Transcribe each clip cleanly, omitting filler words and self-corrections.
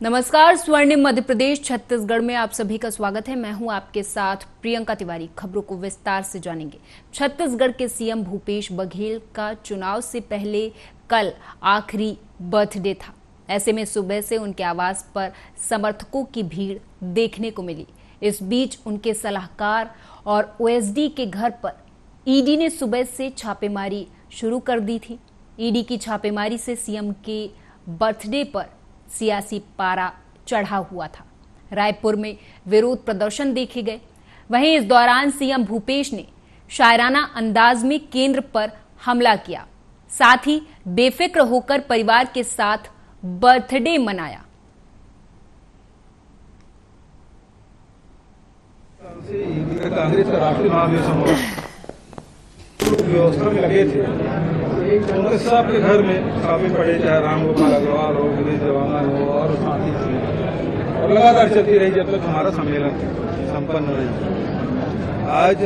नमस्कार, स्वर्णिम मध्य प्रदेश छत्तीसगढ़ में आप सभी का स्वागत है। मैं हूं आपके साथ प्रियंका तिवारी। खबरों को विस्तार से जानेंगे। छत्तीसगढ़ के सीएम भूपेश बघेल का चुनाव से पहले कल आखिरी बर्थडे था। ऐसे में सुबह से उनके आवास पर समर्थकों की भीड़ देखने को मिली। इस बीच उनके सलाहकार और ओएसडी के घर पर ईडी ने सुबह से छापेमारी शुरू कर दी थी। ईडी की छापेमारी से सीएम के बर्थडे पर सियासी पारा चढ़ा हुआ था। रायपुर में विरोध प्रदर्शन देखे गए। वहीं इस दौरान सीएम भूपेश ने शायराना अंदाज में केंद्र पर हमला किया, साथ ही बेफिक्र होकर परिवार के साथ बर्थडे मनाया। कांग्रेस का राष्ट्रीय महाधिवेशन व्यवस्था में लगे थे, उनके सबके घर में छापे पड़े, चाहे राम गोपाल अग्रवाल हो, गिरीश जवान हो और साथी थी, और लगातार चलती रही जब तक हमारा सम्मेलन संपन्न रही। आज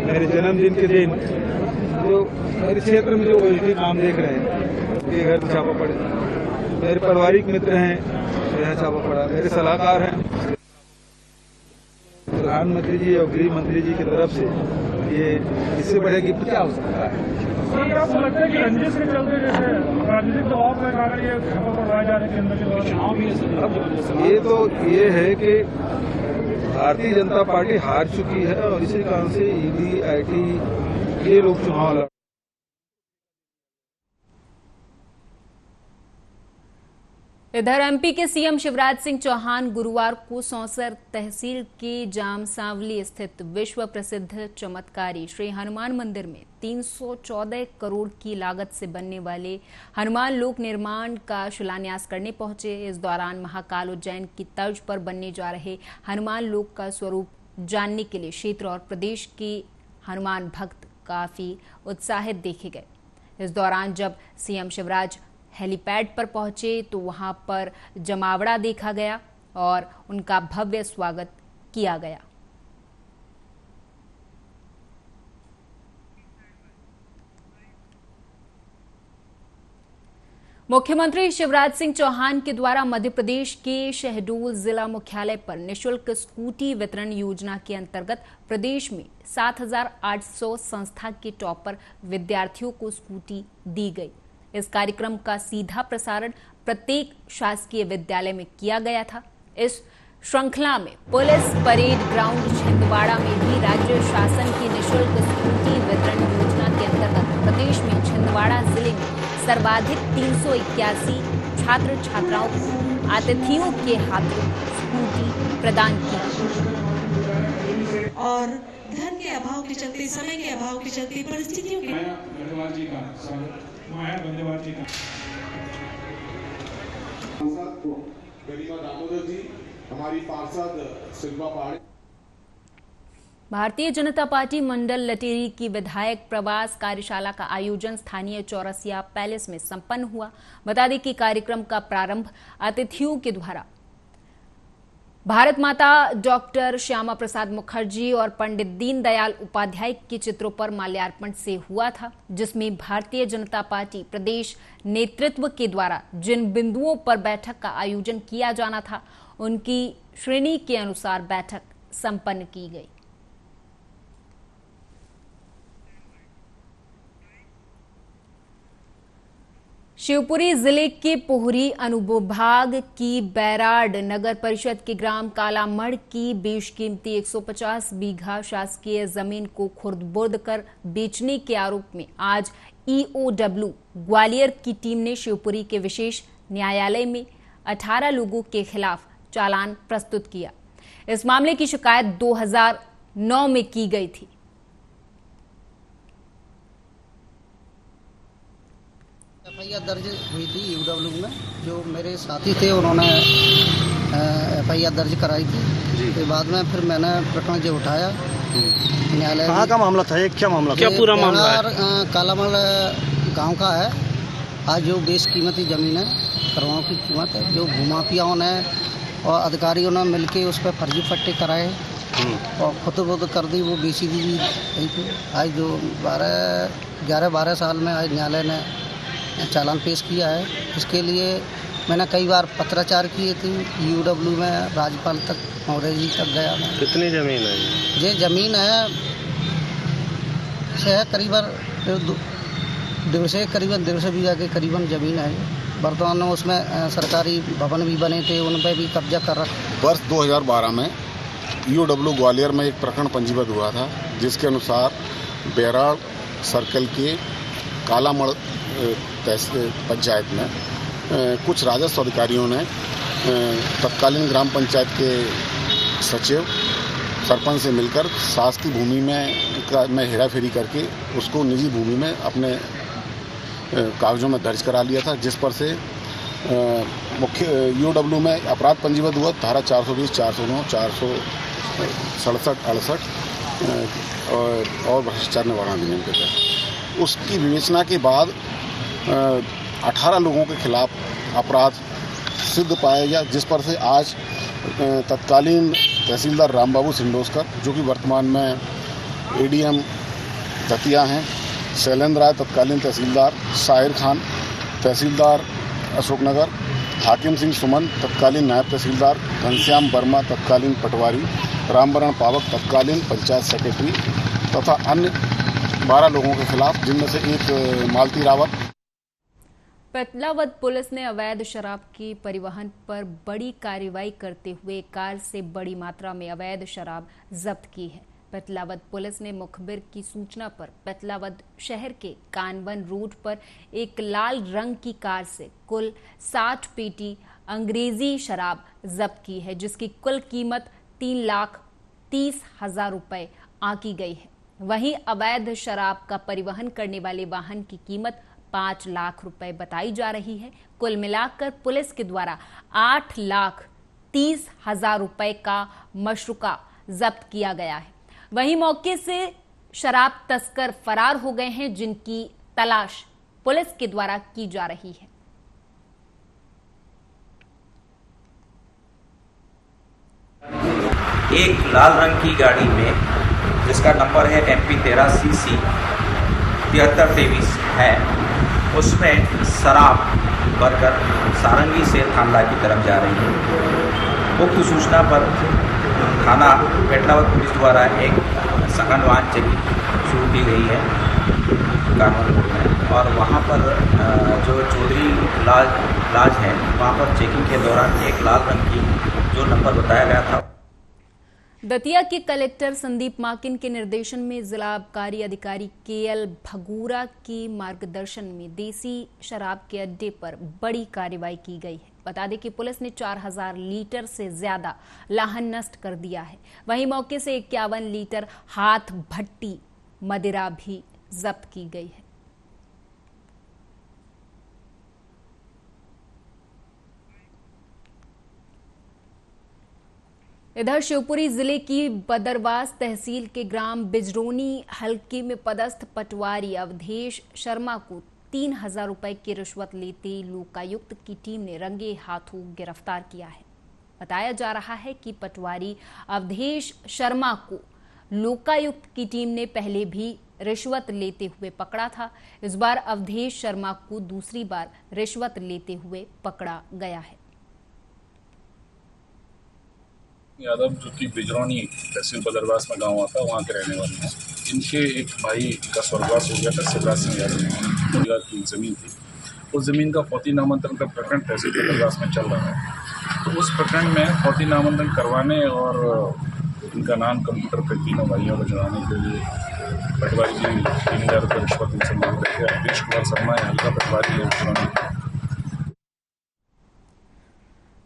मेरे जन्मदिन के दिन जो मेरे क्षेत्र में जो ओएसडी काम देख रहे हैं, उनके घर में छापा पड़े। मेरे पारिवारिक मित्र हैं, यहाँ छापा पड़ा। मेरे सलाहकार हैं, प्रधानमंत्री जी और गृह मंत्री जी की तरफ से ये इससे बड़े गिफ्ट क्या हो सकता है? आपको लगता है कि रंजिश के चलते जैसे राजनीतिक दबाव में कारण ये बढ़ाए जा रहे हैं केंद्र के द्वारा? ये तो ये है कि भारतीय जनता पार्टी हार चुकी है और इसी कारण से ईडी आईटी ये लोग चुनाव लड़। इधर एमपी के सीएम शिवराज सिंह चौहान गुरुवार को सौंसर तहसील के जामसावली स्थित विश्व प्रसिद्ध चमत्कारी श्री हनुमान मंदिर में 314 करोड़ की लागत से बनने वाले हनुमान लोक निर्माण का शिलान्यास करने पहुंचे। इस दौरान महाकाल उज्जैन की तर्ज पर बनने जा रहे हनुमान लोक का स्वरूप जानने के लिए क्षेत्र और प्रदेश के हनुमान भक्त काफी उत्साहित देखे गए। इस दौरान जब सीएम शिवराज हेलीपैड पर पहुंचे तो वहां पर जमावड़ा देखा गया और उनका भव्य स्वागत किया गया। मुख्यमंत्री शिवराज सिंह चौहान के द्वारा मध्य प्रदेश के शहडोल जिला मुख्यालय पर निःशुल्क स्कूटी वितरण योजना के अंतर्गत प्रदेश में 7,800 संस्था के टॉपर विद्यार्थियों को स्कूटी दी गई। इस कार्यक्रम का सीधा प्रसारण प्रत्येक शासकीय विद्यालय में किया गया था। इस श्रृंखला में पुलिस परेड ग्राउंड छिंदवाड़ा में भी राज्य शासन की निःशुल्क स्कूटी वितरण योजना के अंतर्गत प्रदेश में छिंदवाड़ा जिले में सर्वाधिक 381 छात्र छात्राओं को अतिथियों के हाथों स्कूटी प्रदान की। और धन के अभाव के चलते, समय के अभाव के चलते, परिस्थितियों के गरिमा दामोदर जी, हमारी पार्षद शिल्पा पहाड़ी। भारतीय जनता पार्टी मंडल लटेरी की विधायक प्रवास कार्यशाला का आयोजन स्थानीय चौरसिया पैलेस में संपन्न हुआ। बता दें कि कार्यक्रम का प्रारंभ अतिथियों के द्वारा भारत माता डॉक्टर श्यामा प्रसाद मुखर्जी और पंडित दीनदयाल उपाध्याय के चित्रों पर माल्यार्पण से हुआ था, जिसमें भारतीय जनता पार्टी प्रदेश नेतृत्व के द्वारा जिन बिंदुओं पर बैठक का आयोजन किया जाना था उनकी श्रेणी के अनुसार बैठक संपन्न की गई। शिवपुरी जिले के पोहरी अनुविभाग की बैराड नगर परिषद के ग्राम कालामढ़ की बेशकीमती 150 बीघा शासकीय जमीन को खुर्द-बुर्द कर बेचने के आरोप में आज ईओडब्ल्यू ग्वालियर की टीम ने शिवपुरी के विशेष न्यायालय में 18 लोगों के खिलाफ चालान प्रस्तुत किया। इस मामले की शिकायत 2009 में की गई थी। एफआईआर दर्ज हुई थी ईओडब्ल्यू में, जो मेरे साथी थे उन्होंने एफआईआर दर्ज कराई थी। फिर बाद में फिर मैंने प्रकरण जो उठाया न्यायालय। कहाँ का मामला था? क्या मामला था? क्या पूरा मामला है? कालामल गांव का है। आज जो बेशकीमती जमीन है, करोड़ों की कीमत है, जो भूमाफियाओं ने और अधिकारियों ने मिलके उस पर फर्जी पट्टे कराए और खुद कर दी, वो बेची दी। आज जो 11-12 साल में आज न्यायालय ने चालान पेश किया है। इसके लिए मैंने कई बार पत्राचार किए थे UW में, राज्यपाल तक, मौर्य जी तक गया मैं। कितनी जमीन है ये जमीन है करीबन 150 बीघा के करीबन जमीन है। वर्तमान में उसमें सरकारी भवन भी बने थे, उन पर भी कब्जा कर रखा। वर्ष 2012 में UW ग्वालियर में एक प्रकरण पंजीबद्ध हुआ था, जिसके अनुसार बैराड़ सर्कल के कालामड़ पंचायत में कुछ राजस्व अधिकारियों ने तत्कालीन ग्राम पंचायत के सचिव सरपंच से मिलकर शासकीय भूमि में हेराफेरी करके उसको निजी भूमि में अपने कागजों में दर्ज करा लिया था, जिस पर से मुख्य UW में अपराध पंजीबद्ध हुआ। धारा 420, 409, 467, 68 और भ्रष्टाचार निवारण अधिनियम के तहत उसकी विवेचना के बाद 18 लोगों के खिलाफ अपराध सिद्ध पाया गया, जिस पर से आज तत्कालीन तहसीलदार रामबाबू सिंडोस्कर, जो कि वर्तमान में ADM दतिया हैं, शैलेंद्र राय तत्कालीन तहसीलदार, साहिर खान तहसीलदार अशोकनगर, हाकिम सिंह सुमन तत्कालीन नायब तहसीलदार, घनश्याम वर्मा तत्कालीन पटवारी, रामबरण पावक तत्कालीन पंचायत सेक्रेटरी तथा अन्य 12 लोगों के खिलाफ, जिनमें से एक मालती रावत। पेटलावद पुलिस ने अवैध शराब के परिवहन पर बड़ी कार्रवाई करते हुए कार से बड़ी मात्रा में अवैध शराब जब्त की है। पेटलावद पुलिस ने मुखबिर की सूचना पर पेटलावद शहर के कानवन रोड पर एक लाल रंग की कार से कुल 60 पेटी अंग्रेजी शराब जब्त की है, जिसकी कुल कीमत 3,30,000 रुपए आंकी गई है। वहीं अवैध शराब का परिवहन करने वाले वाहन की कीमत 5 लाख रुपए बताई जा रही है। कुल मिलाकर पुलिस के द्वारा 8,30,000 रुपए का मशरूका जब्त किया गया है। वहीं मौके से शराब तस्कर फरार हो गए हैं, जिनकी तलाश पुलिस के द्वारा की जा रही है। एक लाल रंग की गाड़ी में, जिसका नंबर है MP 13CC 7323 है, उसमें शराब भरकर सारंगी से थानला की तरफ जा रही है। उक्त सूचना पर थाना पेटलावद पुलिस द्वारा एक सघन वाहन चेकिंग शुरू की गई है कानून रोड में, और वहाँ पर जो चौधरी लाज है, वहाँ पर चेकिंग के दौरान एक लाल रंग की जो नंबर बताया गया था। दतिया के कलेक्टर संदीप माकिन के निर्देशन में जिला आबकारी अधिकारी KL भगूरा के मार्गदर्शन में देसी शराब के अड्डे पर बड़ी कार्रवाई की गई है। बता दें कि पुलिस ने 4000 लीटर से ज्यादा लाहन नष्ट कर दिया है। वहीं मौके से 51 लीटर हाथ भट्टी मदिरा भी जब्त की गई है। इधर शिवपुरी जिले की बदरवास तहसील के ग्राम बिजरोनी हल्के में पदस्थ पटवारी अवधेश शर्मा को 3,000 रुपए की रिश्वत लेते लोकायुक्त की टीम ने रंगे हाथों गिरफ्तार किया है। बताया जा रहा है कि पटवारी अवधेश शर्मा को लोकायुक्त की टीम ने पहले भी रिश्वत लेते हुए पकड़ा था। इस बार अवधेश शर्मा को दूसरी बार रिश्वत लेते हुए पकड़ा गया है। यादव, जो कि बिजरौनी तहसील बदरवास में गांव आता है, वहाँ के रहने वाले हैं। इनके एक भाई का स्वर्गवास हो गया था, शिवराज सिंह यादव की ज़मीन थी। उस ज़मीन का फौती नामांतरण का प्रकरण तहसील बदरवास में चल रहा है। तो उस प्रकरण में फौती नामांतरण करवाने और इनका नाम कंप्यूटर पर तीनों भाइयों को जुड़ाने के लिए पटवारी जी 3,000 रुपये रिश्वत इनसे मांग रहे थे। अवधेश कुमार शर्मा हल्का पटवारी है।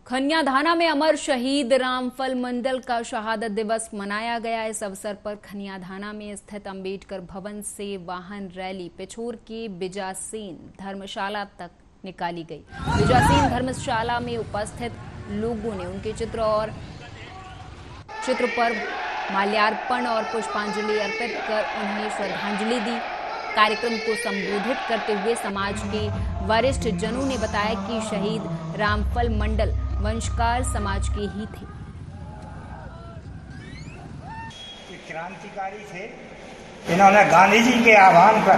खनियाधाना में अमर शहीद रामफल मंडल का शहादत दिवस मनाया गया। इस अवसर पर खनियाधाना में स्थित अंबेडकर भवन से वाहन रैली पिछोर के बिजासेन धर्मशाला तक निकाली गई। बिजासेन धर्मशाला में उपस्थित लोगों ने उनके चित्र पर माल्यार्पण और पुष्पांजलि अर्पित कर उन्हें श्रद्धांजलि दी। कार्यक्रम को संबोधित करते हुए समाज के वरिष्ठ जनों ने बताया कि शहीद रामफल मंडल वंशकार समाज के ही थे। क्रांतिकारी थे। इन्होंने गांधी जी के आह्वान पर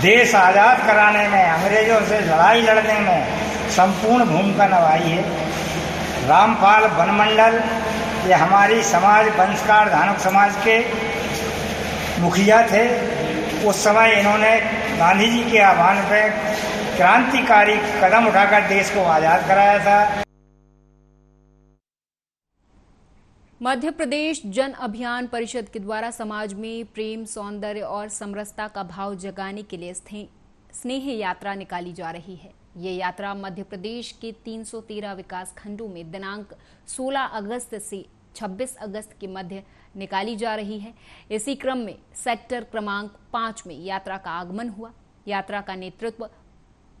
देश आज़ाद कराने में, अंग्रेजों से लड़ाई लड़ने में संपूर्ण भूमिका निभाई है। रामपाल वनमंडल ये हमारी समाज वंशकार धानक समाज के मुखिया थे। उस समय इन्होंने गांधी जी के आह्वान पर क्रांतिकारी कदम उठाकर देश को आज़ाद कराया था। मध्य प्रदेश जन अभियान परिषद के द्वारा समाज में प्रेम, सौंदर्य और समरसता का भाव जगाने के लिए स्नेह यात्रा निकाली जा रही है। ये यात्रा मध्य प्रदेश के 313 विकास खंडों में दिनांक 16 अगस्त से 26 अगस्त के मध्य निकाली जा रही है। इसी क्रम में सेक्टर क्रमांक 5 में यात्रा का आगमन हुआ। यात्रा का नेतृत्व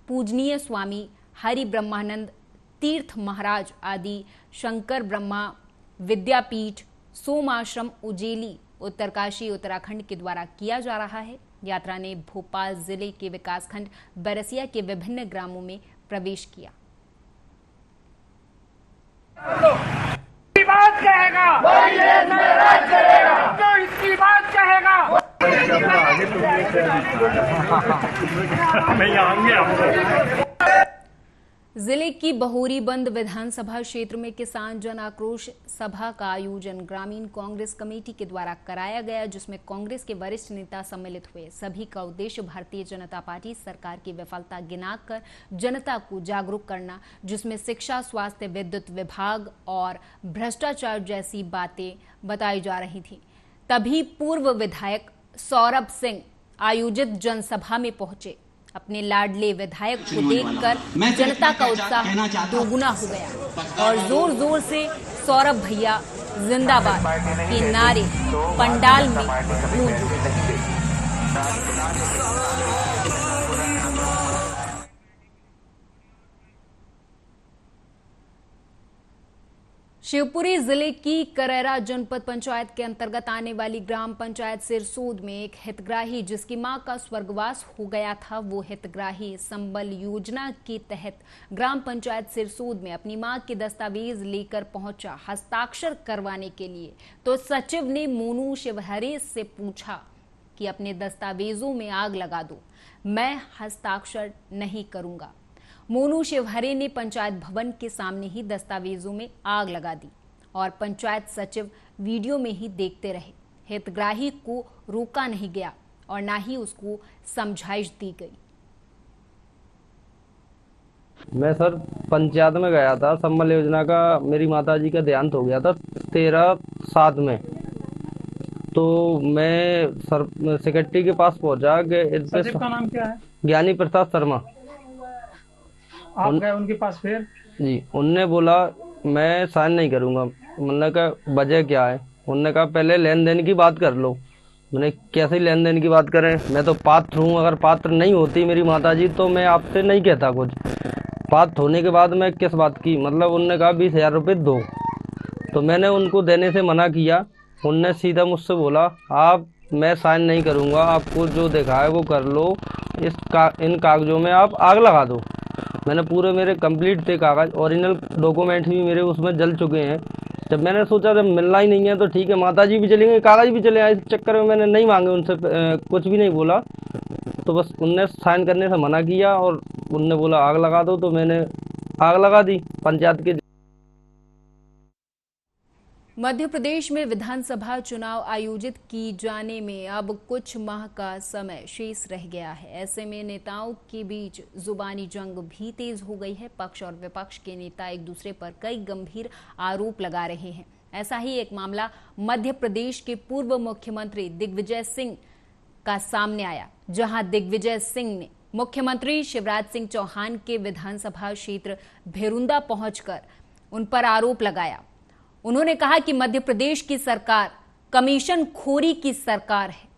पूजनीय स्वामी हरि ब्रह्मानंद तीर्थ महाराज आदि शंकर ब्रह्मा विद्यापीठ सोमाश्रम उजेली उत्तरकाशी उत्तराखंड के द्वारा किया जा रहा है। यात्रा ने भोपाल जिले के विकासखंड बरसिया के विभिन्न ग्रामों में प्रवेश किया। बात कहेगा वही देश में राज करेगा, जो इसकी बात कहेगा मैं आऊंगी आपको। जिले की बहोरी बंद विधानसभा क्षेत्र में किसान जन आक्रोश सभा का आयोजन ग्रामीण कांग्रेस कमेटी के द्वारा कराया गया, जिसमें कांग्रेस के वरिष्ठ नेता सम्मिलित हुए। सभी का उद्देश्य भारतीय जनता पार्टी सरकार की विफलता गिनाकर जनता को जागरूक करना, जिसमें शिक्षा, स्वास्थ्य, विद्युत विभाग और भ्रष्टाचार जैसी बातें बताई जा रही थी। तभी पूर्व विधायक सौरभ सिंह आयोजित जनसभा में पहुंचे। अपने लाडले विधायक को देखकर जनता का उत्साह दोगुना हो गया और जोर जोर से सौरभ भैया जिंदाबाद के नारे पंडाल में गूंज उठे। शिवपुरी जिले की करेरा जनपद पंचायत के अंतर्गत आने वाली ग्राम पंचायत सिरसोद में एक हितग्राही जिसकी मां का स्वर्गवास हो गया था, वो हितग्राही संबल योजना के तहत ग्राम पंचायत सिरसोद में अपनी मां के दस्तावेज लेकर पहुंचा हस्ताक्षर करवाने के लिए। तो सचिव ने मोनू शिवहरे से पूछा कि अपने दस्तावेजों में आग लगा दो, मैं हस्ताक्षर नहीं करूंगा। मोनू शिवहरे ने पंचायत भवन के सामने ही दस्तावेजों में आग लगा दी और पंचायत सचिव वीडियो में ही देखते रहे। हितग्राही को रोका नहीं गया और ना ही उसको समझाइश दी गई। मैं सर पंचायत में गया था, संबल योजना का मेरी माताजी का देहांत हो गया था 13/7 में। तो मैं सर सेक्रेटरी के पास पहुंचा कि सचिव का नाम क्या है? ज्ञानी प्रसाद शर्मा। आप गए उनके पास फिर? जी, उनने बोला मैं साइन नहीं करूंगा। मैंने कहा वजह क्या है? उन्होंने कहा पहले लेन देन की बात कर लो। मैंने कैसे लेन देन की बात करें, मैं तो पात्र हूँ, अगर पात्र नहीं होती मेरी माताजी तो मैं आपसे नहीं कहता कुछ। पात्र होने के बाद मैं किस बात की, मतलब उन्होंने कहा 20,000 रुपये दो। तो मैंने उनको देने से मना किया। उनने सीधा मुझसे बोला मैं साइन नहीं करूँगा, आपको जो देखा है वो कर लो, इन कागजों में आप आग लगा दो। मैंने पूरे मेरे कंप्लीट थे कागज, ओरिजिनल डॉक्यूमेंट भी मेरे उसमें जल चुके हैं। जब मैंने सोचा जब मिलना ही नहीं है तो ठीक है, माताजी भी चलेंगे, कागज भी चले आए। इस चक्कर में मैंने नहीं मांगे उनसे, कुछ भी नहीं बोला। तो बस उनने साइन करने से मना किया और उनने बोला आग लगा दो, तो मैंने आग लगा दी पंचायत के। मध्य प्रदेश में विधानसभा चुनाव आयोजित की जाने में अब कुछ माह का समय शेष रह गया है। ऐसे में नेताओं के बीच जुबानी जंग भी तेज हो गई है। पक्ष और विपक्ष के नेता एक दूसरे पर कई गंभीर आरोप लगा रहे हैं। ऐसा ही एक मामला मध्य प्रदेश के पूर्व मुख्यमंत्री दिग्विजय सिंह का सामने आया, जहां दिग्विजय सिंह ने मुख्यमंत्री शिवराज सिंह चौहान के विधानसभा क्षेत्र भेरुंदा पहुंचकर उन पर आरोप लगाया। उन्होंने कहा कि मध्य प्रदेश की सरकार कमीशन खोरी की सरकार है।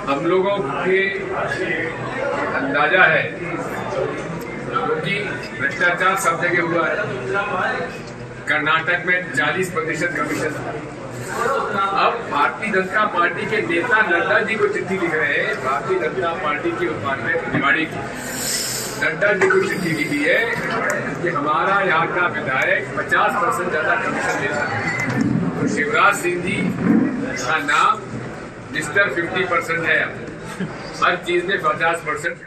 हम लोगों के अंदाजा है क्योंकि भ्रष्टाचार सब जगह हुआ है। कर्नाटक में 40% कमीशन। अब भारतीय जनता पार्टी के नेता नड्डा जी को चिट्ठी लिख रहे हैं। भारतीय जनता पार्टी के उपाध्यक्ष प्रतिवाड़ी की नड्डा जी को चिट्ठी लिखी है कि हमारा यहाँ का विधायक 50% ज्यादा कमीशन लेता है। तो शिवराज सिंह जी का नाम रजिस्टर 50% है, हर चीज में 50%।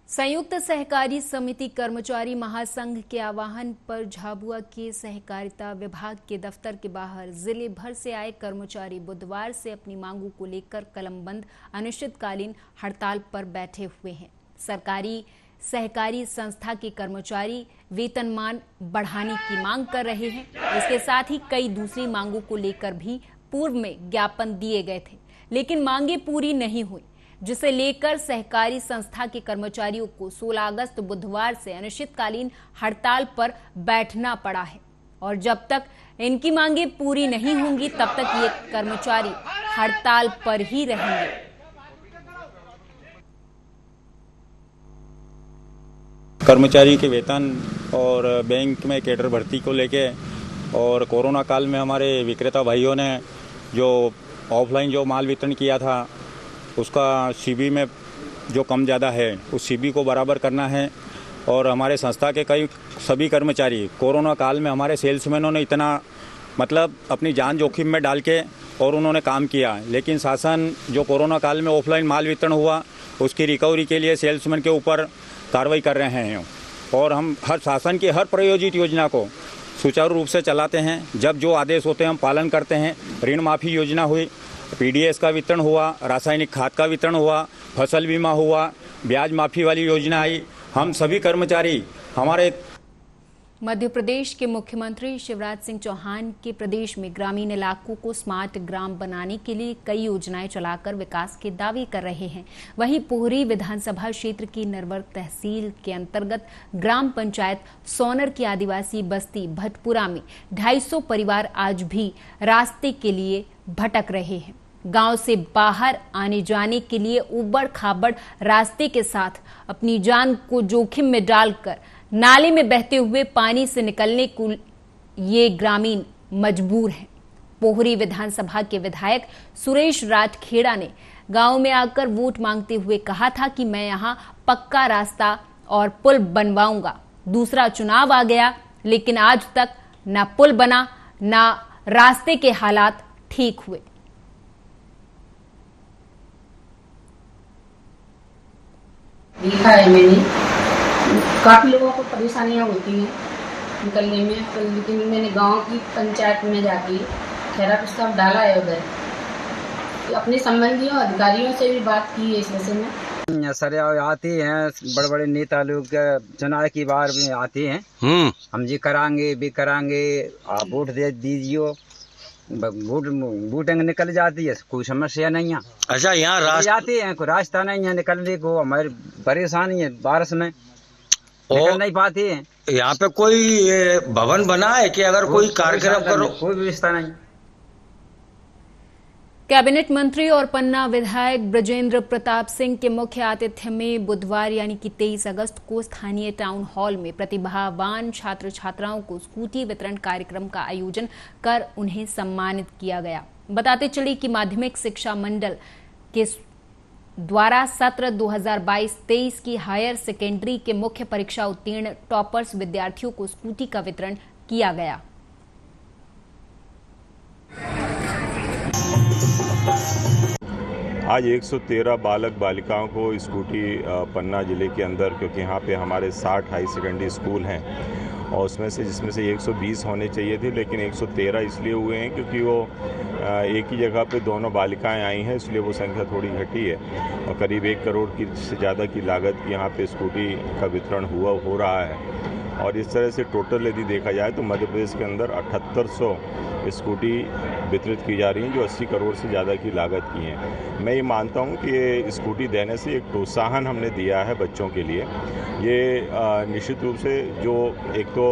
संयुक्त सहकारी समिति कर्मचारी महासंघ के आह्वान पर झाबुआ के सहकारिता विभाग के दफ्तर के बाहर जिले भर से आए कर्मचारी बुधवार से अपनी मांगों को लेकर कलमबंद अनिश्चितकालीन हड़ताल पर बैठे हुए हैं। सरकारी सहकारी संस्था के कर्मचारी वेतनमान बढ़ाने की मांग कर रहे हैं। इसके साथ ही कई दूसरी मांगों को लेकर भी पूर्व में ज्ञापन दिए गए थे, लेकिन मांगे पूरी नहीं हुई, जिसे लेकर सहकारी संस्था के कर्मचारियों को 16 अगस्त बुधवार से अनिश्चितकालीन हड़ताल पर बैठना पड़ा है। और जब तक इनकी मांगे पूरी नहीं होंगी तब तक ये कर्मचारी हड़ताल पर ही रहेंगे। कर्मचारी के वेतन और बैंक में कैडर भर्ती को लेके और कोरोना काल में हमारे विक्रेता भाइयों ने जो ऑफलाइन जो माल वितरण किया था उसका सीबी में जो कम ज़्यादा है उस सीबी को बराबर करना है। और हमारे संस्था के कई सभी कर्मचारी कोरोना काल में हमारे सेल्समैनों ने इतना मतलब अपनी जान जोखिम में डाल के और उन्होंने काम किया, लेकिन शासन जो कोरोना काल में ऑफलाइन माल वितरण हुआ उसकी रिकवरी के लिए सेल्समैन के ऊपर कार्रवाई कर रहे हैं। और हम हर शासन की हर प्रायोजित योजना को सुचारू रूप से चलाते हैं। जब जो आदेश होते हैं हम पालन करते हैं। ऋण माफ़ी योजना हुई, पीडीएस का वितरण हुआ, रासायनिक खाद का वितरण हुआ, फसल बीमा हुआ, ब्याज माफ़ी वाली योजना आई। हम सभी कर्मचारी हमारे मध्य प्रदेश के मुख्यमंत्री शिवराज सिंह चौहान के प्रदेश में ग्रामीण इलाकों को स्मार्ट ग्राम बनाने के लिए कई योजनाएं चलाकर विकास के दावे कर रहे हैं। वहीं पोहरी विधानसभा क्षेत्र की नरवर तहसील के अंतर्गत ग्राम पंचायत सोनर की आदिवासी बस्ती भटपुरा में 250 परिवार आज भी रास्ते के लिए भटक रहे हैं। गांव से बाहर आने जाने के लिए उबड़ खाबड़ रास्ते के साथ अपनी जान को जोखिम में डालकर नाले में बहते हुए पानी से निकलने को ये ग्रामीण मजबूर हैं। पोहरी विधानसभा के विधायक सुरेश राजखेड़ा ने गांव में आकर वोट मांगते हुए कहा था कि मैं यहां पक्का रास्ता और पुल बनवाऊंगा। दूसरा चुनाव आ गया, लेकिन आज तक न पुल बना न रास्ते के हालात ठीक हुए। लिखा है मैंने, काफ़ी लोगों को परेशानियां होती हैं निकलने में, लेकिन मैंने गांव की पंचायत में जाके खैरा प्रस्ताव डाला है। उधर अपने संबंधियों अधिकारियों से भी बात की है इस विषय में। सर आते हैं बड़े बड़े नेता लोग चुनाव की बार में आते हैं, हम जी करांगे भी करांगे, आप वोट दे दीजिए, वोट निकल जाती है, कोई समस्या नहीं है। अच्छा, यहाँ जाते हैं, कोई रास्ता नहीं है निकलने को, हमारी परेशानी है बारिश में निकल नहीं पाते हैं। यहाँ पे कोई भवन बना है कि अगर कोई कार्यक्रम करो? कोई व्यवस्था नहीं। कैबिनेट मंत्री और पन्ना विधायक ब्रजेंद्र प्रताप सिंह के मुख्य आतिथ्य में बुधवार यानी कि 23 अगस्त को स्थानीय टाउन हॉल में प्रतिभावान छात्र छात्राओं को स्कूटी वितरण कार्यक्रम का आयोजन कर उन्हें सम्मानित किया गया। बताते चले कि माध्यमिक शिक्षा मंडल के द्वारा सत्र 2022-23 की हायर सेकेंडरी के मुख्य परीक्षा उत्तीर्ण टॉपर्स विद्यार्थियों को स्कूटी का वितरण किया गया। आज 113 बालक बालिकाओं को स्कूटी पन्ना जिले के अंदर, क्योंकि यहाँ पे हमारे 60 हाई सेकेंडरी स्कूल हैं और उसमें से जिसमें से 120 होने चाहिए थे, लेकिन 113 इसलिए हुए हैं क्योंकि वो एक ही जगह पे दोनों बालिकाएं आई हैं, इसलिए वो संख्या थोड़ी घटी है। और करीब 1 करोड़ की से ज़्यादा की लागत की यहाँ पे स्कूटी का वितरण हो रहा है। और इस तरह से टोटल यदि देखा जाए तो मध्य प्रदेश के अंदर 7800 स्कूटी वितरित की जा रही हैं, जो 80 करोड़ से ज़्यादा की लागत की हैं। मैं ये मानता हूँ कि ये स्कूटी देने से एक प्रोत्साहन हमने दिया है बच्चों के लिए। ये निश्चित रूप से जो एक तो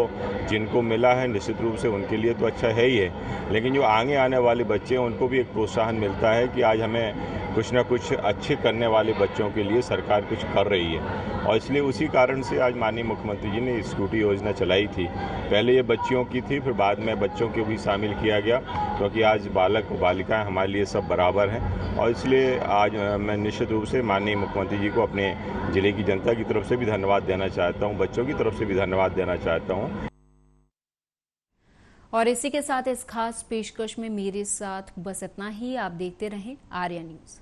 जिनको मिला है निश्चित रूप से उनके लिए तो अच्छा है ही है, लेकिन जो आगे आने वाले बच्चे हैं उनको भी एक प्रोत्साहन मिलता है कि आज हमें कुछ ना कुछ अच्छे करने वाले बच्चों के लिए सरकार कुछ कर रही है। और इसलिए उसी कारण से आज माननीय मुख्यमंत्री जी ने स्कूटी योजना चलाई थी। पहले ये बच्चियों की थी, फिर बाद में बच्चों को भी शामिल किया गया, क्योंकि आज बालक और बालिकाएं हमारे लिए सब बराबर हैं। और इसलिए आज मैं निश्चित रूप से माननीय मुख्यमंत्री जी को अपने ज़िले की जनता की तरफ से भी धन्यवाद देना चाहता हूँ, बच्चों की तरफ से भी धन्यवाद देना चाहता हूँ। और इसी के साथ इस खास पेशकश में मेरे साथ बस इतना ही। आप देखते रहें आर्या न्यूज।